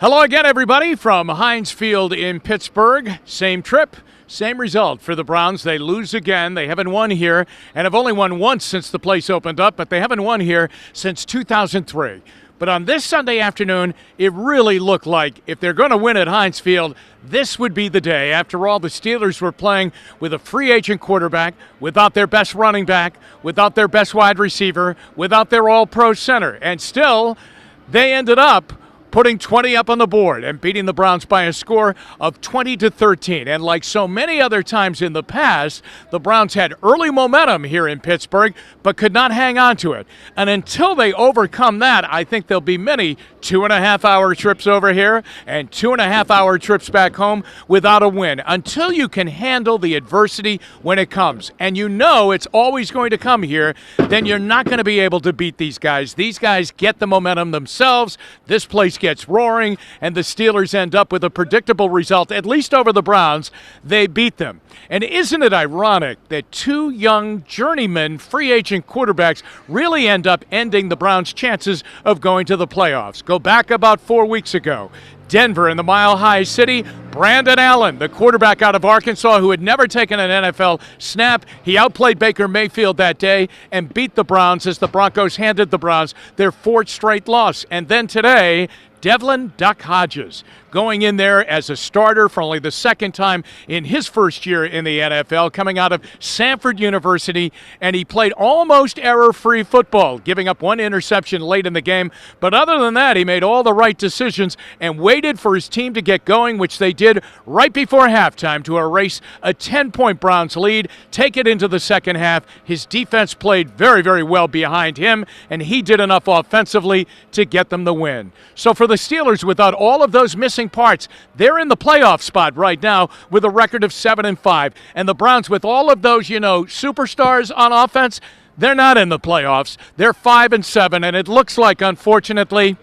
Hello again, everybody, from Heinz Field in Pittsburgh. Same trip, same result for the Browns. They lose again. They haven't won here and have only won once since the place opened up, but they haven't won here since 2003. But on this Sunday afternoon, it really looked like if they're going to win at Heinz Field, this would be the day. After all, the Steelers were playing with a free agent quarterback, without their best running back, without their best wide receiver, without their all-pro center. And still, they ended up putting 20 up on the board and beating the Browns by a score of 20-13. And like so many other times in the past, the Browns had early momentum here in Pittsburgh, but could not hang on to it. And until they overcome that, I think there'll be many 2.5-hour trips over here and 2.5-hour trips back home without a win. Until you can handle the adversity when it comes, and you know it's always going to come here, then you're not going to be able to beat these guys. These guys get the momentum themselves. This place gets roaring, and the Steelers end up with a predictable result, at least over the Browns. They beat them. And isn't it ironic that two young journeyman free agent quarterbacks really end up ending the Browns' chances of going to the playoffs? Go back about 4 weeks ago. Denver in the Mile High City, Brandon Allen, the quarterback out of Arkansas who had never taken an NFL snap. He outplayed Baker Mayfield that day and beat the Browns as the Broncos handed the Browns their fourth straight loss. And then today, Devlin Duck Hodges going in there as a starter for only the second time in his first year in the NFL, coming out of Samford University, and he played almost error-free football, giving up one interception late in the game. But other than that, he made all the right decisions and waited for his team to get going, which they did right before halftime to erase a 10-point Browns lead, take it into the second half. His defense played very, very well behind him, and he did enough offensively to get them the win. So for the Steelers, without all of those missing parts, they're in the playoff spot right now with a record of 7-5. And the Browns, with all of those, superstars on offense, they're not in the playoffs. They're 5-7, and it looks like, unfortunately,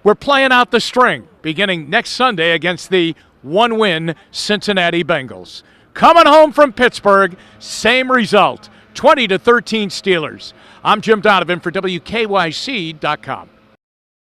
we're playing out the string beginning next Sunday against the one-win Cincinnati Bengals. Coming home from Pittsburgh, same result, 20-13 Steelers. I'm Jim Donovan for WKYC.com.